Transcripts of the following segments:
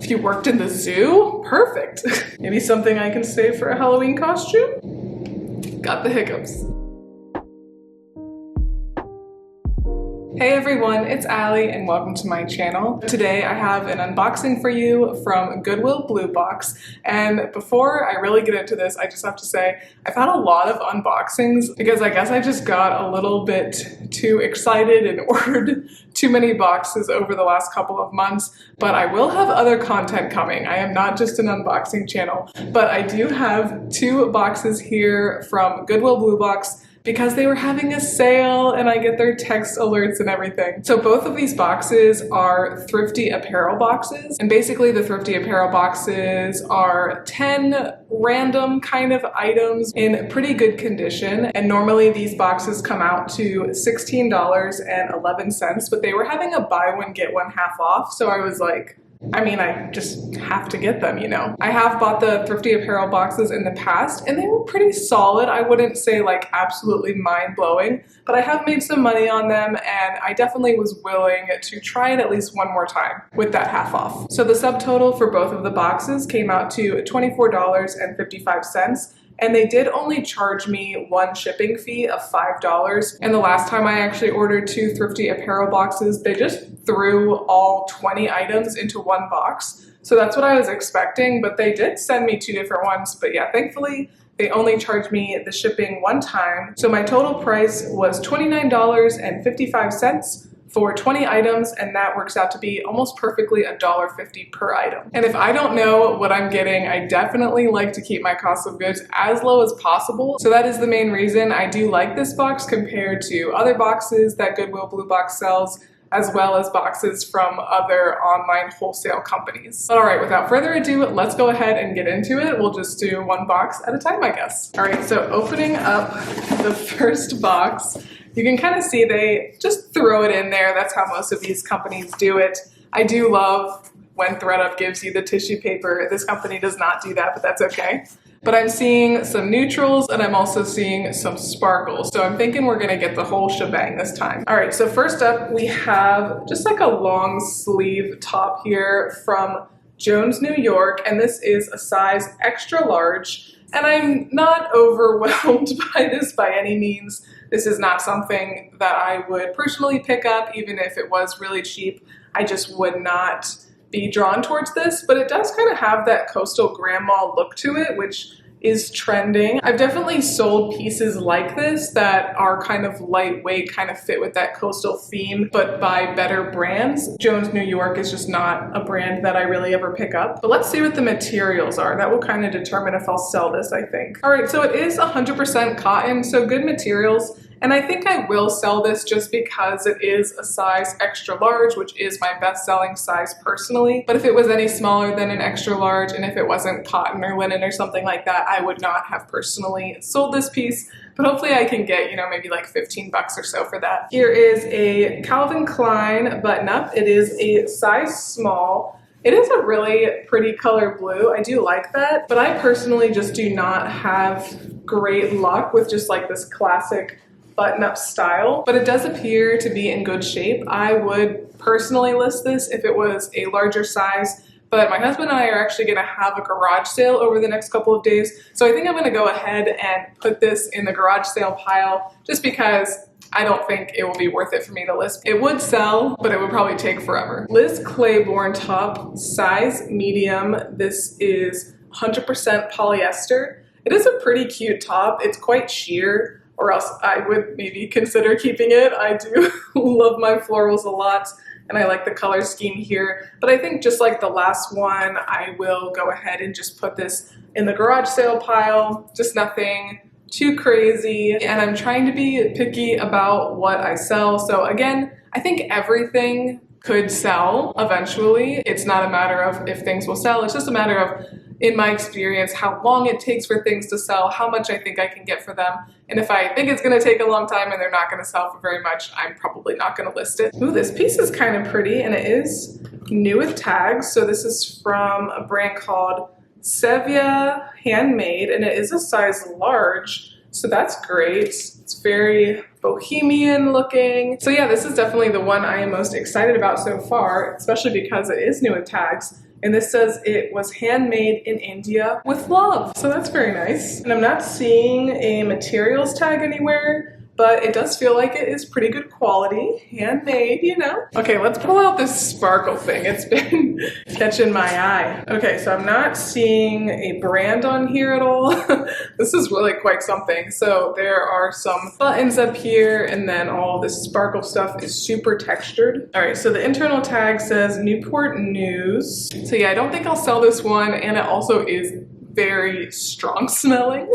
If you worked in the zoo, perfect. Maybe something I can save for a Halloween costume? Got the hiccups. Hey everyone, it's Allie and welcome to my channel. Today I have an unboxing for you from Goodwill Bluebox, and before I really get into this, I just have to say I've had a lot of unboxings because I guess I just got a little bit too excited and ordered too many boxes over the last couple of months, but I will have other content coming. I am not just an unboxing channel, but I do have 2 boxes here from Goodwill Bluebox because they were having a sale and I get their text alerts and everything. So both of these boxes are Thrifty Apparel boxes. And basically the Thrifty Apparel boxes are 10 random kind of items in pretty good condition. And normally these boxes come out to $16.11, but they were having a buy one, get one half off. So I was like, I just have to get them, you know. I have bought the Thrifty Apparel boxes in the past and they were pretty solid. I wouldn't say like absolutely mind-blowing, but I have made some money on them and I definitely was willing to try it at least one more time with that half off. So the subtotal for both of the boxes came out to $24.55. And they did only charge me one shipping fee of $5. And the last time I actually ordered 2 Thrifty Apparel boxes, they just threw all 20 items into one box. So that's what I was expecting, but they did send me 2 different ones. But yeah, thankfully, they only charged me the shipping one time. So my total price was $29.55 for 20 items, and that works out to be almost perfectly $1.50 per item. And if I don't know what I'm getting, I definitely like to keep my cost of goods as low as possible. So that is the main reason I do like this box compared to other boxes that Goodwill Bluebox sells, as well as boxes from other online wholesale companies. All right, without further ado, let's go ahead and get into it. We'll just do one box at a time, I guess. All right, so opening up the first box, you can kind of see they just throw it in there. That's how most of these companies do it. I do love when ThredUp gives you the tissue paper. This company does not do that, but that's okay. But I'm seeing some neutrals and I'm also seeing some sparkles. So I'm thinking we're gonna get the whole shebang this time. All right, so first up we have just like a long sleeve top here from Jones, New York, and this is a size extra large. And I'm not overwhelmed by this by any means. This is not something that I would personally pick up, even if it was really cheap. I just would not be drawn towards this, but it does kind of have that coastal grandma look to it, which is trending. I've definitely sold pieces like this that are kind of lightweight, kind of fit with that coastal theme, but by better brands. Jones, New York is just not a brand that I really ever pick up. But let's see what the materials are. That will kind of determine if I'll sell this, I think. All right, so it is 100% cotton, so good materials. And I think I will sell this just because it is a size extra large, which is my best-selling size personally. But if it was any smaller than an extra large, and if it wasn't cotton or linen or something like that, I would not have personally sold this piece. But hopefully I can get, maybe like 15 bucks or so for that. Here is a Calvin Klein button-up. It is a size small. It is a really pretty color blue. I do like that, but I personally just do not have great luck with just like this classic button-up style, but it does appear to be in good shape. I would personally list this if it was a larger size, but my husband and I are actually gonna have a garage sale over the next couple of days, so I think I'm gonna go ahead and put this in the garage sale pile just because I don't think it will be worth it for me to list. It would sell, but it would probably take forever. Liz Claiborne top, size medium. This is 100% polyester. It is a pretty cute top. It's quite sheer, or else I would maybe consider keeping it. I do love my florals a lot, and I like the color scheme here. But I think just like the last one, I will go ahead and just put this in the garage sale pile. Just nothing too crazy. And I'm trying to be picky about what I sell. So again, I think everything could sell eventually. It's not a matter of if things will sell. It's just a matter of, in my experience, how long it takes for things to sell, how much I think I can get for them. And if I think it's gonna take a long time and they're not gonna sell for very much, I'm probably not gonna list it. Ooh, this piece is kind of pretty and it is new with tags. So this is from a brand called Sevilla Handmade, and it is a size large. So that's great. It's very bohemian looking. So yeah, this is definitely the one I am most excited about so far, especially because it is new with tags. And this says it was handmade in India with love. So that's very nice. And I'm not seeing a materials tag anywhere, but it does feel like it is pretty good quality, handmade, you know. Okay, let's pull out this sparkle thing. It's been catching my eye. Okay, so I'm not seeing a brand on here at all. This is really quite something. So there are some buttons up here, and then all this sparkle stuff is super textured. All right, so the internal tag says Newport News. So yeah, I don't think I'll sell this one, and it also is very strong smelling.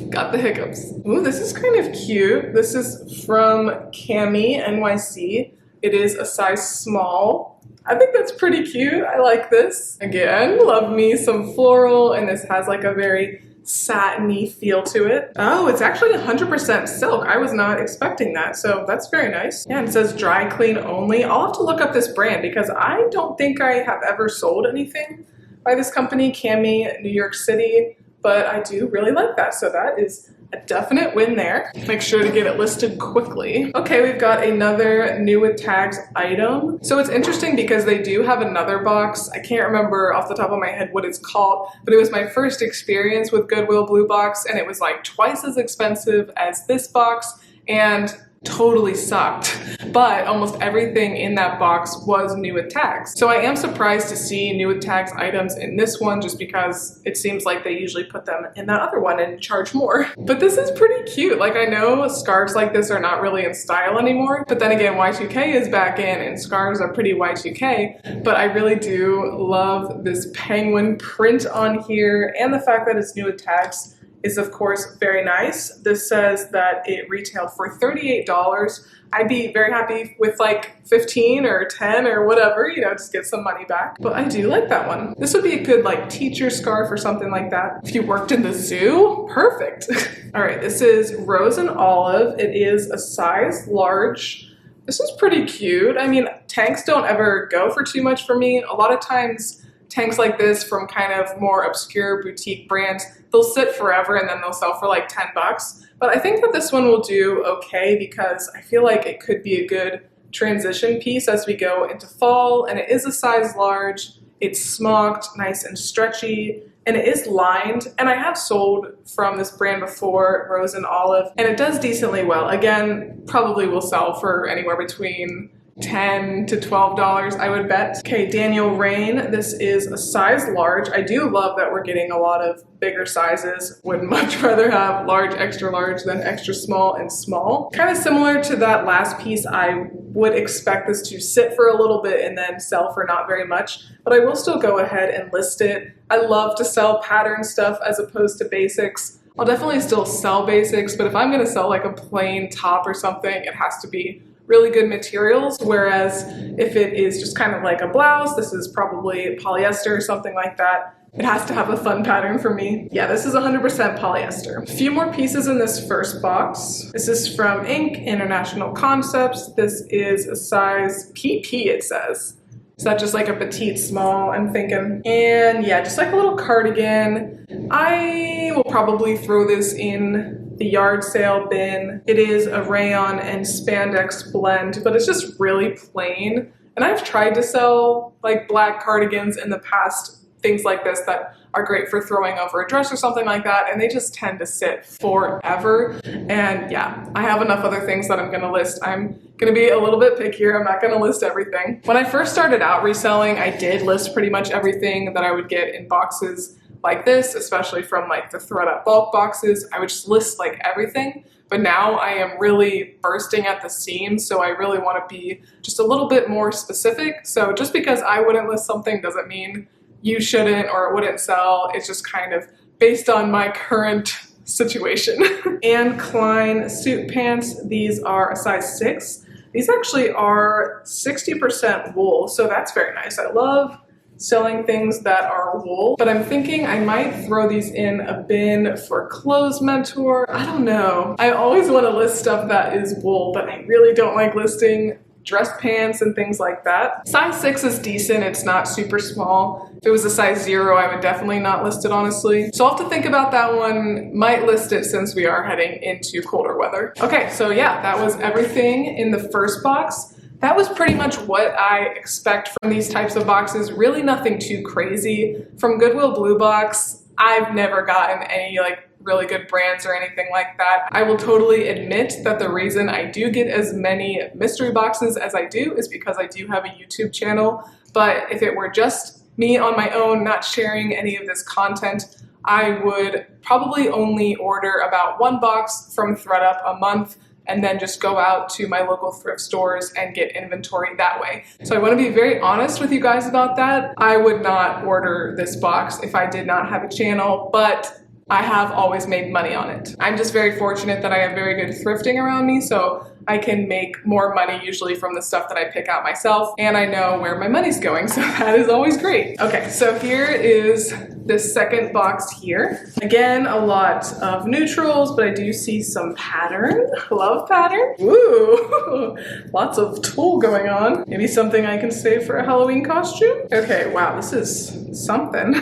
Got the hiccups. Ooh, this is kind of cute. This is from Cami NYC. It is a size small. I think that's pretty cute. I like this. Again, love me some floral, and this has like a very satiny feel to it. Oh, it's actually 100% silk. I was not expecting that, so that's very nice. Yeah, and it says dry clean only. I'll have to look up this brand because I don't think I have ever sold anything by this company, Cami, New York City. But I do really like that, so that is a definite win there. Make sure to get it listed quickly. Okay, we've got another new with tags item. So it's interesting because they do have another box. I can't remember off the top of my head what it's called, but it was my first experience with Goodwill Bluebox, and it was like twice as expensive as this box, and totally sucked. But almost everything in that box was new with tags. So I am surprised to see new with tags items in this one, just because it seems like they usually put them in that other one and charge more. But this is pretty cute. Like, I know scarves like this are not really in style anymore, but then again, Y2K is back in and scarves are pretty Y2K. But I really do love this penguin print on here, and the fact that it's new with tags is of course very nice. This says that it retailed for $38. I'd be very happy with like 15 or 10 or whatever, you know, just get some money back. But I do like that one. This would be a good like teacher scarf or something like that. If you worked in the zoo, perfect. All right, this is Rose and Olive. It is a size large. This is pretty cute. I mean, tanks don't ever go for too much for me. A lot of times tanks like this from kind of more obscure boutique brands, they'll sit forever and then they'll sell for like 10 bucks. But I think that this one will do okay because I feel like it could be a good transition piece as we go into fall. And it is a size large, it's smocked, nice and stretchy, and it is lined. And I have sold from this brand before, Rose and Olive, and it does decently well. Again, probably will sell for anywhere between $10 to $12, I would bet. Okay, Daniel Rain. This is a size large. I do love that we're getting a lot of bigger sizes. Would much rather have large, extra large than extra small and small. Kind of similar to that last piece, I would expect this to sit for a little bit and then sell for not very much, but I will still go ahead and list it. I love to sell pattern stuff as opposed to basics. I'll definitely still sell basics, but if I'm gonna sell like a plain top or something, it has to be really good materials, whereas if it is just kind of like a blouse, this is probably polyester or something like that. It has to have a fun pattern for me. Yeah, this is 100% polyester. A few more pieces in this first box. This is from Inc. International Concepts. This is a size PP, it says. Is that just like a petite small, I'm thinking? And yeah, just like a little cardigan. I will probably throw this in the yard sale bin. It is a rayon and spandex blend, but it's just really plain. And I've tried to sell like black cardigans in the past, things like this that are great for throwing over a dress or something like that, and they just tend to sit forever. And yeah, I have enough other things that I'm gonna list. I'm gonna be a little bit pickier. I'm not gonna list everything. When I first started out reselling, I did list pretty much everything that I would get in boxes like this, especially from like the ThredUp bulk boxes. I would just list like everything, but now I am really bursting at the seams, so I really want to be just a little bit more specific. So just because I wouldn't list something doesn't mean you shouldn't or it wouldn't sell. It's just kind of based on my current situation. Anne Klein suit pants. These are a size 6. These actually are 60% wool, so that's very nice. I love selling things that are wool, but I'm thinking I might throw these in a bin for Clothes Mentor. I don't know. I always want to list stuff that is wool, but I really don't like listing dress pants and things like that. Size 6 is decent. It's not super small. If it was a size 0, I would definitely not list it, honestly. So I'll have to think about that one. Might list it since we are heading into colder weather. Okay, so yeah, that was everything in the first box. that was pretty much what I expect from these types of boxes. Really nothing too crazy. From Goodwill Bluebox, I've never gotten any like really good brands or anything like that. I will totally admit that the reason I do get as many mystery boxes as I do is because I do have a YouTube channel. But if it were just me on my own, not sharing any of this content, I would probably only order about 1 box from ThredUp a month and then just go out to my local thrift stores and get inventory that way. So I want to be very honest with you guys about that. I would not order this box if I did not have a channel, but I have always made money on it. I'm just very fortunate that I have very good thrifting around me, so I can make more money usually from the stuff that I pick out myself, and I know where my money's going, so that is always great. Okay, so here is this second box here. Again, a lot of neutrals, but I do see some pattern. Love pattern. Woo! Lots of tulle going on. Maybe something I can save for a Halloween costume? Okay, wow, this is something.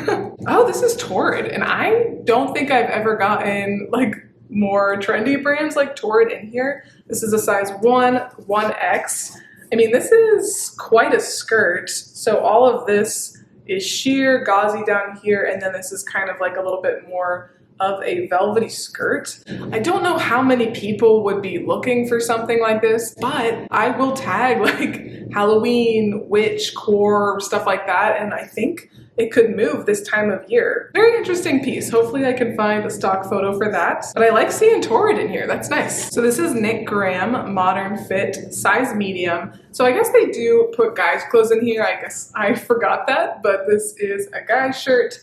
Oh, this is Torrid, and I don't think I've ever gotten like more trendy brands like Torrid in here. This is a size 1X. I mean, this is quite a skirt. So all of this is sheer gauzy down here, and then this is kind of like a little bit more of a velvety skirt. I don't know how many people would be looking for something like this, but I will tag like Halloween, witch, core, stuff like that, and I think it could move this time of year. Very interesting piece. Hopefully I can find a stock photo for that. But I like seeing Torrid in here. That's nice. So this is Nick Graham, modern fit, size medium. So I guess they do put guys' clothes in here. I guess I forgot that, but this is a guy's shirt.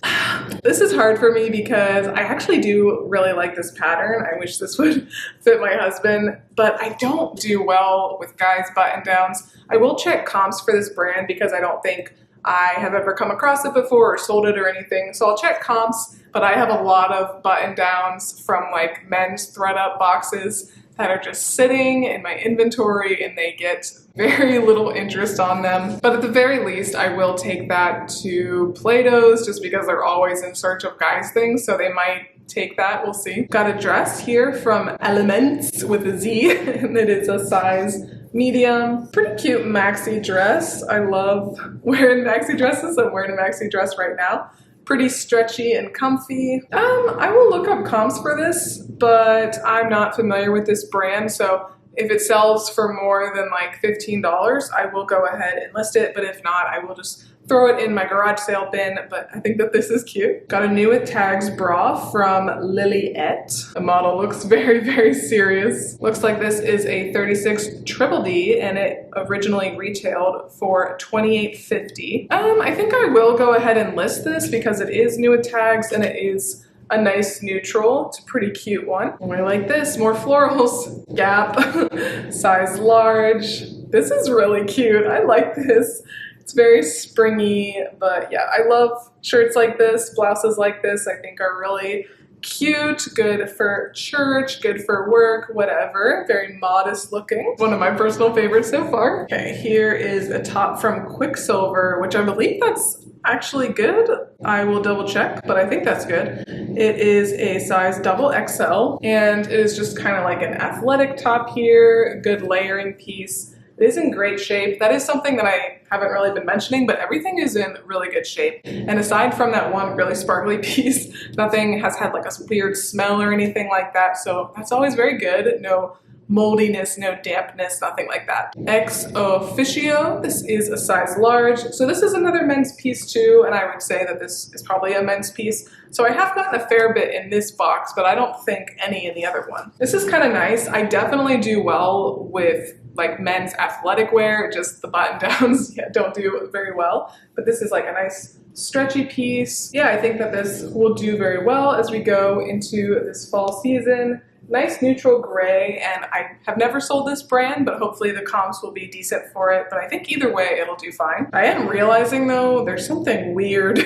This is hard for me because I actually do really like this pattern. I wish this would fit my husband, but I don't do well with guys' button downs. I will check comps for this brand because I don't think I have ever come across it before or sold it or anything. So I'll check comps, but I have a lot of button downs from like men's ThredUp boxes that are just sitting in my inventory and they get very little interest on them. But at the very least, I will take that to Plato's just because they're always in search of guys things. So they might take that, we'll see. Got a dress here from Elements with a Z and it is a size medium. Pretty cute maxi dress. I love wearing maxi dresses. I'm wearing a maxi dress right now. Pretty stretchy and comfy. I will look up comps for this, but I'm not familiar with this brand, so if it sells for more than like $15, I will go ahead and list it, but if not, I will just throw it in my garage sale bin, but I think that this is cute. Got a new with tags bra from Liliette. The model looks very, very serious. Looks like this is a 36 Triple D and it originally retailed for $28.50. I think I will go ahead and list this because it is new with tags and it is a nice neutral. It's a pretty cute one. I like this, more florals. Gap, size large. This is really cute. I like this. It's very springy, but yeah, I love shirts like this, blouses like this, I think are really cute, good for church, good for work, whatever. Very modest looking. One of my personal favorites so far. Okay, here is a top from Quicksilver, which I believe that's actually good. I will double check, but I think that's good. It is a size XXL, and it is just kind of like an athletic top here, good layering piece. It is in great shape. That is something that I haven't really been mentioning, but everything is in really good shape. And aside from that one really sparkly piece, nothing has had like a weird smell or anything like that. So that's always very good. No moldiness, no dampness, nothing like that. Ex Officio, this is a size large. So this is another men's piece too, and I would say that this is probably a men's piece. So I have gotten a fair bit in this box, but I don't think any in the other one. This is kind of nice. I definitely do well with like men's athletic wear, just the button downs don't do very well. But this is like a nice stretchy piece. Yeah, I think that this will do very well as we go into this fall season. Nice neutral gray, and I have never sold this brand, but hopefully the comps will be decent for it. But I think either way, it'll do fine. I am realizing though, there's something weird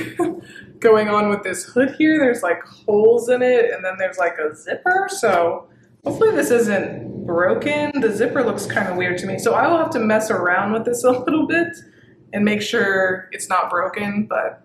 going on with this hood here. There's like holes in it, and then there's like a zipper. So hopefully this isn't broken. The zipper looks kind of weird to me. So I will have to mess around with this a little bit and make sure it's not broken, but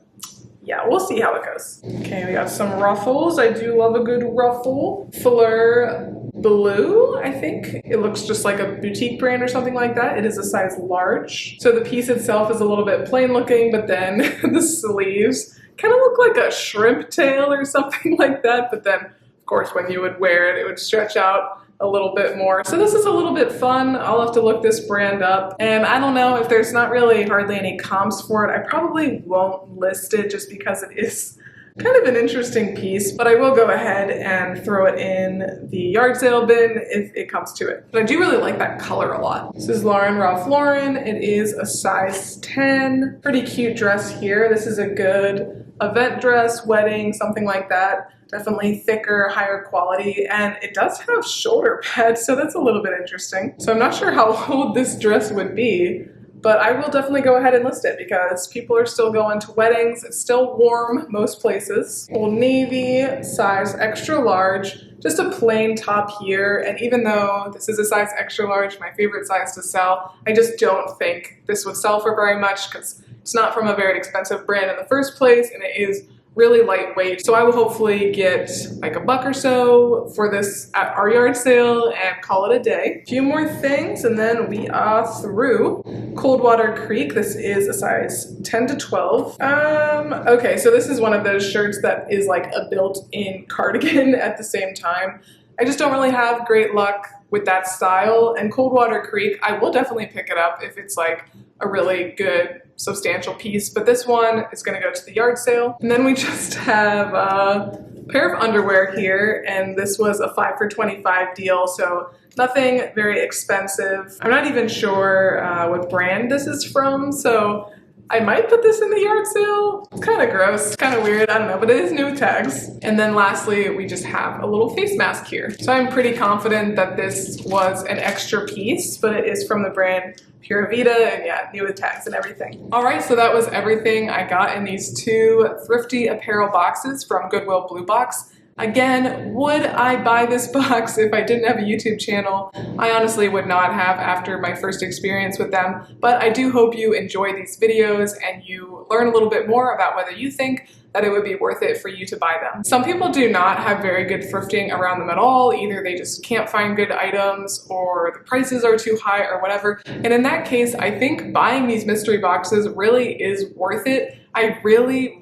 yeah, we'll see how it goes. Okay, we got some ruffles. I do love a good ruffle. Fleur blue, I think. It looks just like a boutique brand or something like that. It is a size large. So the piece itself is a little bit plain looking, but then the sleeves kind of look like a shrimp tail or something like that. But then, of course, when you would wear it, it would stretch out a little bit more. So this is a little bit fun. I'll have to look this brand up. And I don't know, if there's not really hardly any comps for it, I probably won't list it just because it is kind of an interesting piece, but I will go ahead and throw it in the yard sale bin if it comes to it. But I do really like that color a lot. This is Ralph Lauren. It is a size 10. Pretty cute dress here. This is a good event dress, wedding, something like that. Definitely thicker, higher quality, and it does have shoulder pads, so that's a little bit interesting. So I'm not sure how old this dress would be, but I will definitely go ahead and list it because people are still going to weddings. It's still warm most places. Old Navy, size extra large, just a plain top here. And even though this is a size extra large, my favorite size to sell, I just don't think this would sell for very much because it's not from a very expensive brand in the first place, and it is really lightweight. So I will hopefully get like $1 or so for this at our yard sale and call it a day. A few more things and then we are through. Coldwater Creek, this is a size 10 to 12. Okay, so this is one of those shirts that is like a built-in cardigan at the same time. I just don't really have great luck with that style, and Coldwater Creek, I will definitely pick it up if it's like a really good substantial piece, but this one is going to go to the yard sale. And then we just have a pair of underwear here, and this was a 5 for $25 deal, so nothing very expensive. I'm not even sure what brand this is from, so I might put this in the yard sale. It's kind of gross, kind of weird, I don't know, but it is new with tags. And then lastly, we just have a little face mask here. So I'm pretty confident that this was an extra piece, but it is from the brand Pura Vida, and yeah, new with tags and everything. All right, so that was everything I got in these 2 Thrifty apparel boxes from Goodwill Bluebox. Again, would I buy this box if I didn't have a YouTube channel? I honestly would not have after my first experience with them, but I do hope you enjoy these videos and you learn a little bit more about whether you think that it would be worth it for you to buy them. Some people do not have very good thrifting around them at all. Either they just can't find good items or the prices are too high or whatever. And in that case, I think buying these mystery boxes really is worth it. I really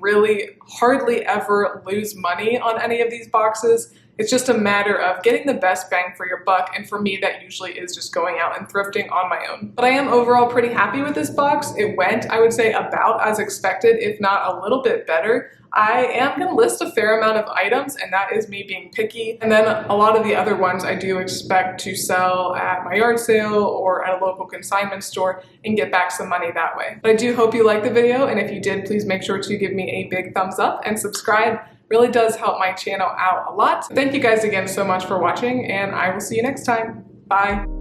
hardly ever lose money on any of these boxes. It's just a matter of getting the best bang for your buck, and for me that usually is just going out and thrifting on my own. But I am overall pretty happy with this box. It went, I would say, about as expected, if not a little bit better. I am going to list a fair amount of items, and that is me being picky. And then a lot of the other ones I do expect to sell at my yard sale or at a local consignment store and get back some money that way. But I do hope you liked the video, and if you did, please make sure to give me a big thumbs up and subscribe. Really does help my channel out a lot. Thank you guys again so much for watching, and I will see you next time. Bye.